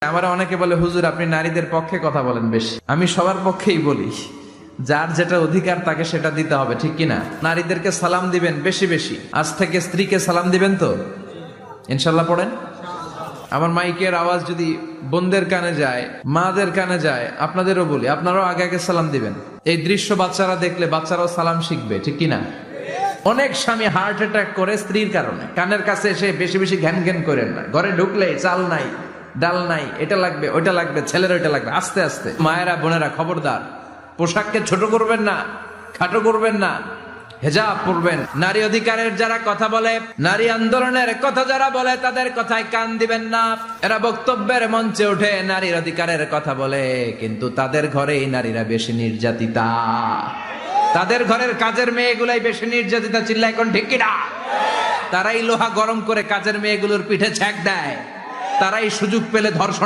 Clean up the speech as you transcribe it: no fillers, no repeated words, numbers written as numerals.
আমার অনেকে বলে, হুজুর আপনি নারীদের পক্ষে কথা বলেন বেশি। আমি সবার পক্ষেই বলি, যার যেটা অধিকার তাকে সেটা দিতে হবে, ঠিক কিনা? নারীদেরকে সালাম দিবেন বেশি বেশি। আজ থেকে স্ত্রীকে সালাম দিবেন তো ইনশাল্লাহ পড়েন। আমার মাইকের আওয়াজ যদি বোনদের কানে যায়, মাদের কানে যায়, আপনাদেরও বলি, আপনারাও আগে আগে সালাম দিবেন। এই দৃশ্য বাচ্চারা দেখলে বাচ্চারাও সালাম শিখবে, ঠিক কিনা? অনেক স্বামী হার্ট অ্যাটাক করে স্ত্রীর কারণে। কানের কাছে এসে বেশি বেশি ঘ্যান ঘ্যান করেন না। ঘরে ঢুকলে চাল নাই, ডাল নাই, এটা লাগবে ওইটা লাগবে, ছেলের ওইটা লাগবে। আস্তে আস্তে মায়েরা বোনেরা খবরদার, পোশাককে ছোট করবেন না, খাটো করবেন না, হেজাব পরবেন। নারী অধিকারের যারা কথা বলে, নারী আন্দোলনের কথা যারা বলে, তাদের কথায় কান দিবেন না। এরা বক্তব্যের মঞ্চে উঠে নারীর অধিকারের কথা বলে, কিন্তু তাদের ঘরেই নারীরা বেশি নির্যাতিতা। তাদের ঘরের কাজের মেয়েগুলাই বেশি নির্যাতিতা। চিল্লা এখন ঠিক কিনা? তারাই লোহা গরম করে কাজের মেয়েগুলোর পিঠে ছ্যাঁক দেয়, তারাই সুযোগ পেলে ধর্ষণ